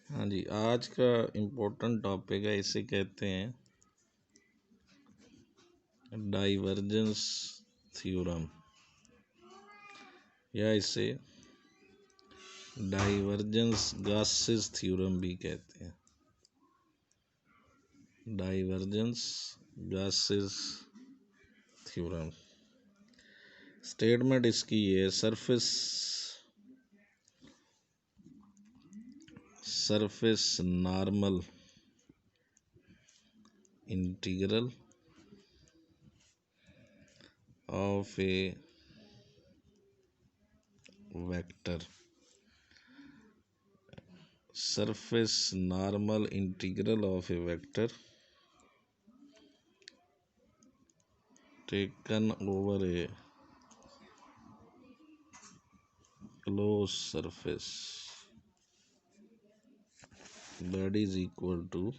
हाँ जी, आज का इम्पोर्टेंट टॉपिक है, इसे कहते हैं डाइवर्जेंस थ्योरम या इसे डाइवर्जेंस गासेस थ्योरम भी कहते हैं। डाइवर्जेंस गासेस थ्योरम स्टेटमेंट इसकी है, surface normal integral of A vector surface normal integral of a vector taken over a closed surface that is equal to,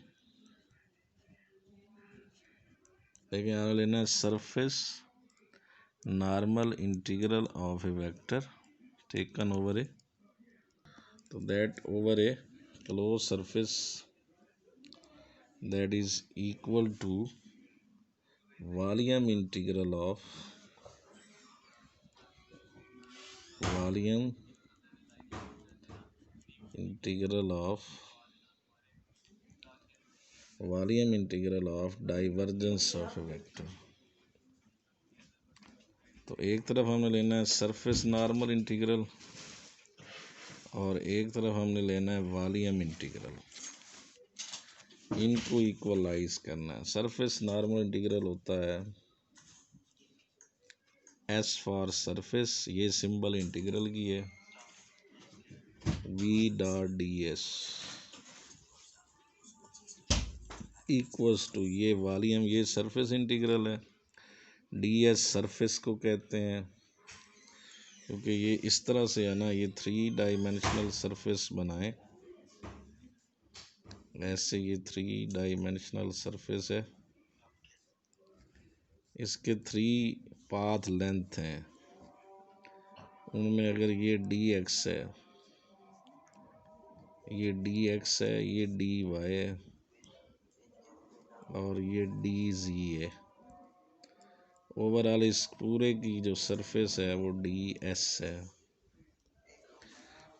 लेकिन यहाँ लेना है surface normal integral of a vector taken over a, तो that over a closed surface that is equal to volume integral of divergence of a vector। तो एक तरफ हमने लेना है सरफेस नॉर्मल इंटीग्रल और एक तरफ हमने लेना है वॉल्यूम इंटीग्रल, इनको इक्वलाइज करना है। सरफेस नॉर्मल इंटीग्रल होता है एस फॉर सरफेस, ये सिंबल इंटीग्रल की है, V dot D S equals to, ये वॉल्यूम, ये सरफेस इंटीग्रल है, डी एस सरफेस को कहते हैं क्योंकि ये इस तरह से है ना, ये 3 डायमेंशनल सरफेस बनाए, ऐसे ये 3 डायमेंशनल सरफेस है, इसके 3 पाथ लेंथ हैं, उनमें अगर ये डी एक्स है, ये डी एक्स है, ये डी वाई है और ये डी जी है, ओवरऑल इस पूरे की जो सरफेस है वो डी एस है।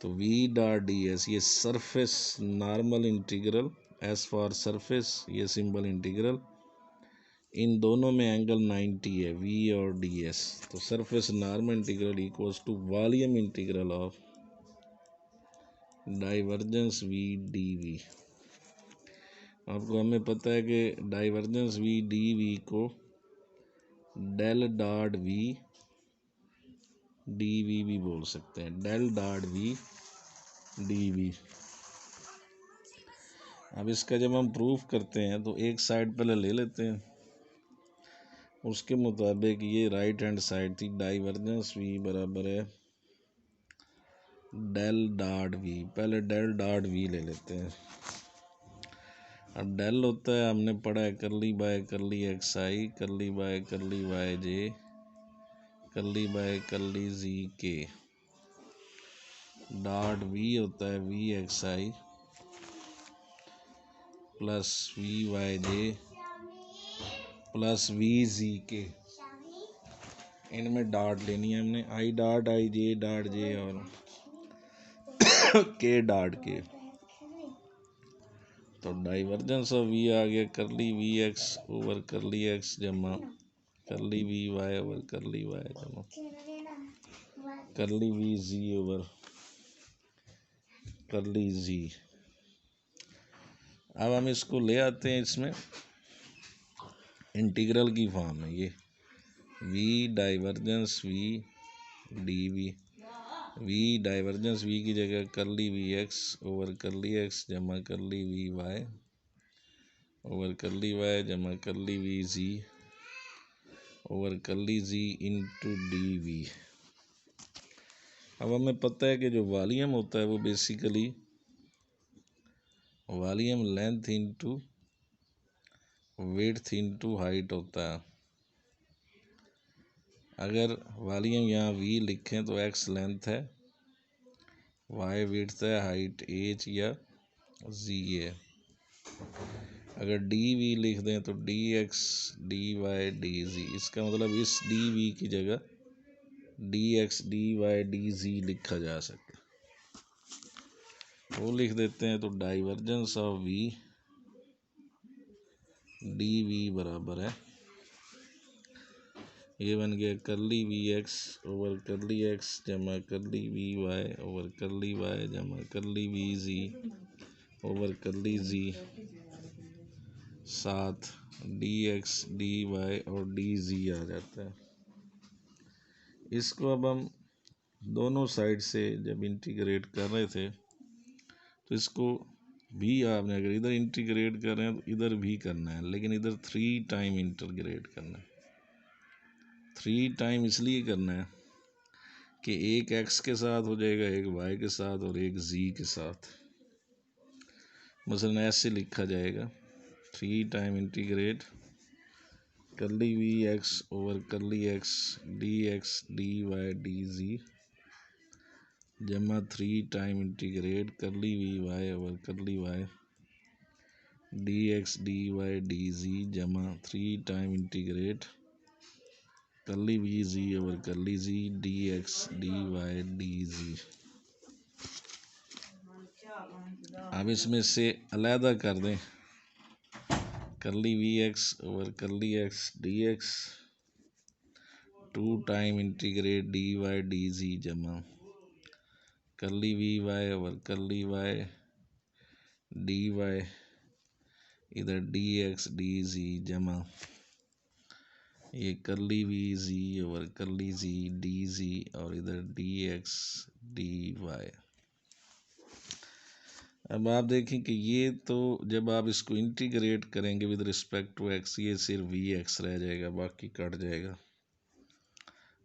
तो वी डॉट डी एस, ये surface normal integral, S for surface, ये सिंबल इंटीग्रल, इन दोनों में एंगल 90 है, वी और डी एस। तो surface normal integral equals to volume integral of divergence V D V. आपको हमें पता है कि डाइवर्जेंस वी डी वी को del dot V D V भी बोल सकते हैं, del dot V D V. अब इसका जब हम प्रूफ करते हैं तो एक साइड पहले ले लेते हैं, उसके मुताबिक ये राइट हैंड साइड थी, डाइवर्जेंस वी बराबर है डेल डॉट वी, पहले डेल डॉट वी ले लेते हैं। अब डेल होता है, हमने पढ़ा है करली बाय करली एक्स आई, करली बाय करली वाई जे, करली बाय करली जी के, डॉट वी होता है V X I plus V Y J plus V Z K, इनमें डॉट लेनी है हमने, I dot I J dot J और के डॉट के। तो डाइवर्जेंस ऑफ वी आ गया curly V X over curly X जमा curly V Y over curly Y जमा curly V Z over curly जी। अब हम इसको ले आते हैं इसमें इंटीग्रल की फॉर्म में, ये V divergence V D V, V divergence V की जगह curly V X over curly X जमा curly V Y over curly Y जमा curly V Z over curly जी इंटू डी वी। अब हमें पता है कि जो वॉल्यूम होता है वो basically volume length into width into height होता है। अगर वॉल्यूम यहाँ वी लिखें तो एक्स लेंथ है, वाई विड्थ है, हाइट एच या जी है। अगर डी वी लिख दें तो D X D Y D Z, इसका मतलब इस डी वी की जगह D X D Y D Z लिखा जा सके, वो लिख देते हैं। तो divergence of V D V बराबर है, ये बन गया curly V X over curly X जमा curly V Y over curly Y जमा curly V Z over curly Z, साथ डी एक्स डी वाई और डी जी आ जाता है। इसको अब हम दोनों साइड से जब इंटीग्रेट कर रहे थे तो इसको भी आपने अगर इधर इंटीग्रेट कर रहे हैं तो इधर भी करना है, लेकिन इधर 3 टाइम इंटीग्रेट करना है। 3 टाइम इसलिए करना है कि एक एक्स के साथ हो जाएगा, एक वाई के साथ और एक जी के साथ। मसलन ऐसे लिखा जाएगा 3 time integrate curly V X over curly X D X D Y D जी जमा 3 time integrate curly V Y over curly Y D X D Y D जी जमा 3 time integrate curly V Z over curly Z D X D Y D Z. अब इसमें से अलहदा कर दें curly V X over curly X D X 2 time integrate D Y D जी जमा curly V Y over curly Y D Y इधर D X D जी जमा ये करली V Z over curly Z D G और इधर D X D Y. अब आप देखें कि ये तो जब आप इसको इंटीग्रेट करेंगे विद रिस्पेक्ट टू एक्स, ये सिर्फ वी एक्स रह जाएगा, बाकी कट जाएगा।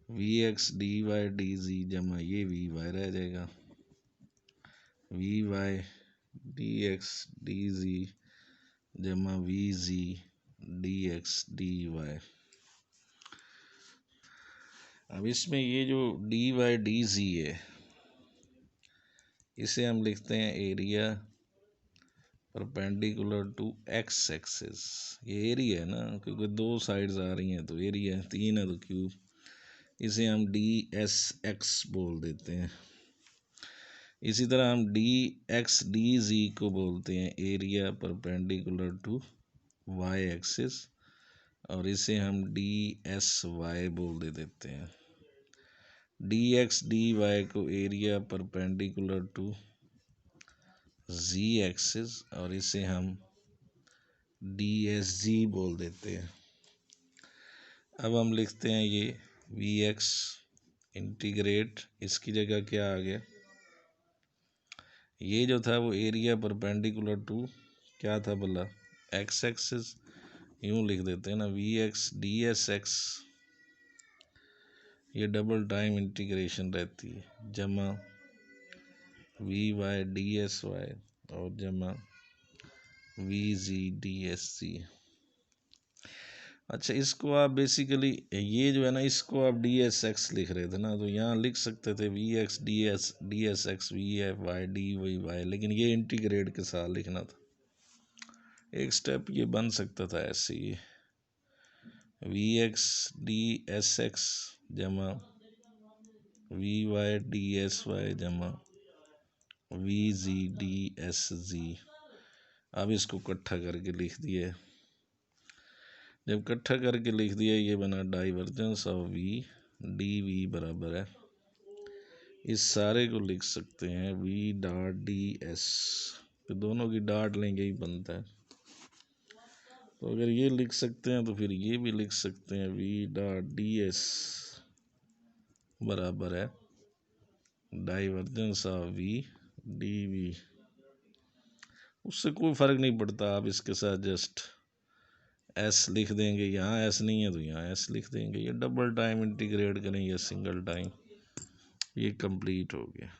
V X D Y D जी जमा ये वी वाई रह जाएगा, V Y D X D जी जमा वी जी डी एक्स डी वाई। अब इसमें ये जो डी वाई डी जी है इसे हम लिखते हैं area perpendicular to X axis. ये एरिया है ना, क्योंकि 2 साइड्स आ रही हैं तो एरिया, 3 है तो क्यूब, इसे हम डी एस एक्स बोल देते हैं। इसी तरह हम डी एक्स डी जी को बोलते हैं area perpendicular to Y axis और इसे हम डी एस वाई बोल देते हैं। डी एक्स डी वाई को area perpendicular to Z axis और इसे हम डी एस जी बोल देते हैं। अब हम लिखते हैं ये वी एक्स इंटीग्रेट, इसकी जगह क्या आ गया, ये जो था वो एरिया परपेंडिकुलर टू क्या था बोला, एक्स एक्सिस, यूँ लिख देते हैं ना V X D S X, ये डबल टाइम इंटीग्रेशन रहती है जमा V Y D S Y और जमा वी जी डी एस सी। अच्छा, इसको आप बेसिकली ये जो है ना इसको आप डी एस एक्स लिख रहे थे ना, तो यहाँ लिख सकते थे V X D S X V F Y D Y Y, लेकिन ये इंटीग्रेट के साथ लिखना था। एक स्टेप ये बन सकता था ऐसे ही V X D S X जमा V Y D S Y जमा वी जी डी एस जी। अब इसको इकट्ठा करके लिख दिए, जब इकट्ठा करके लिख दिया ये बना divergence of V D V बराबर है, इस सारे को लिख सकते हैं वी डॉट डी एस, तो दोनों की डॉट लेंगे ही बनता है, तो अगर ये लिख सकते हैं तो फिर ये भी लिख सकते हैं वी डॉट डी एस बराबर है divergence of V D V. उससे कोई फ़र्क नहीं पड़ता, आप इसके साथ जस्ट एस लिख देंगे, यहाँ एस नहीं है तो यहाँ एस लिख देंगे, ये डबल टाइम इंटीग्रेट करें या सिंगल टाइम, ये कंप्लीट हो गया।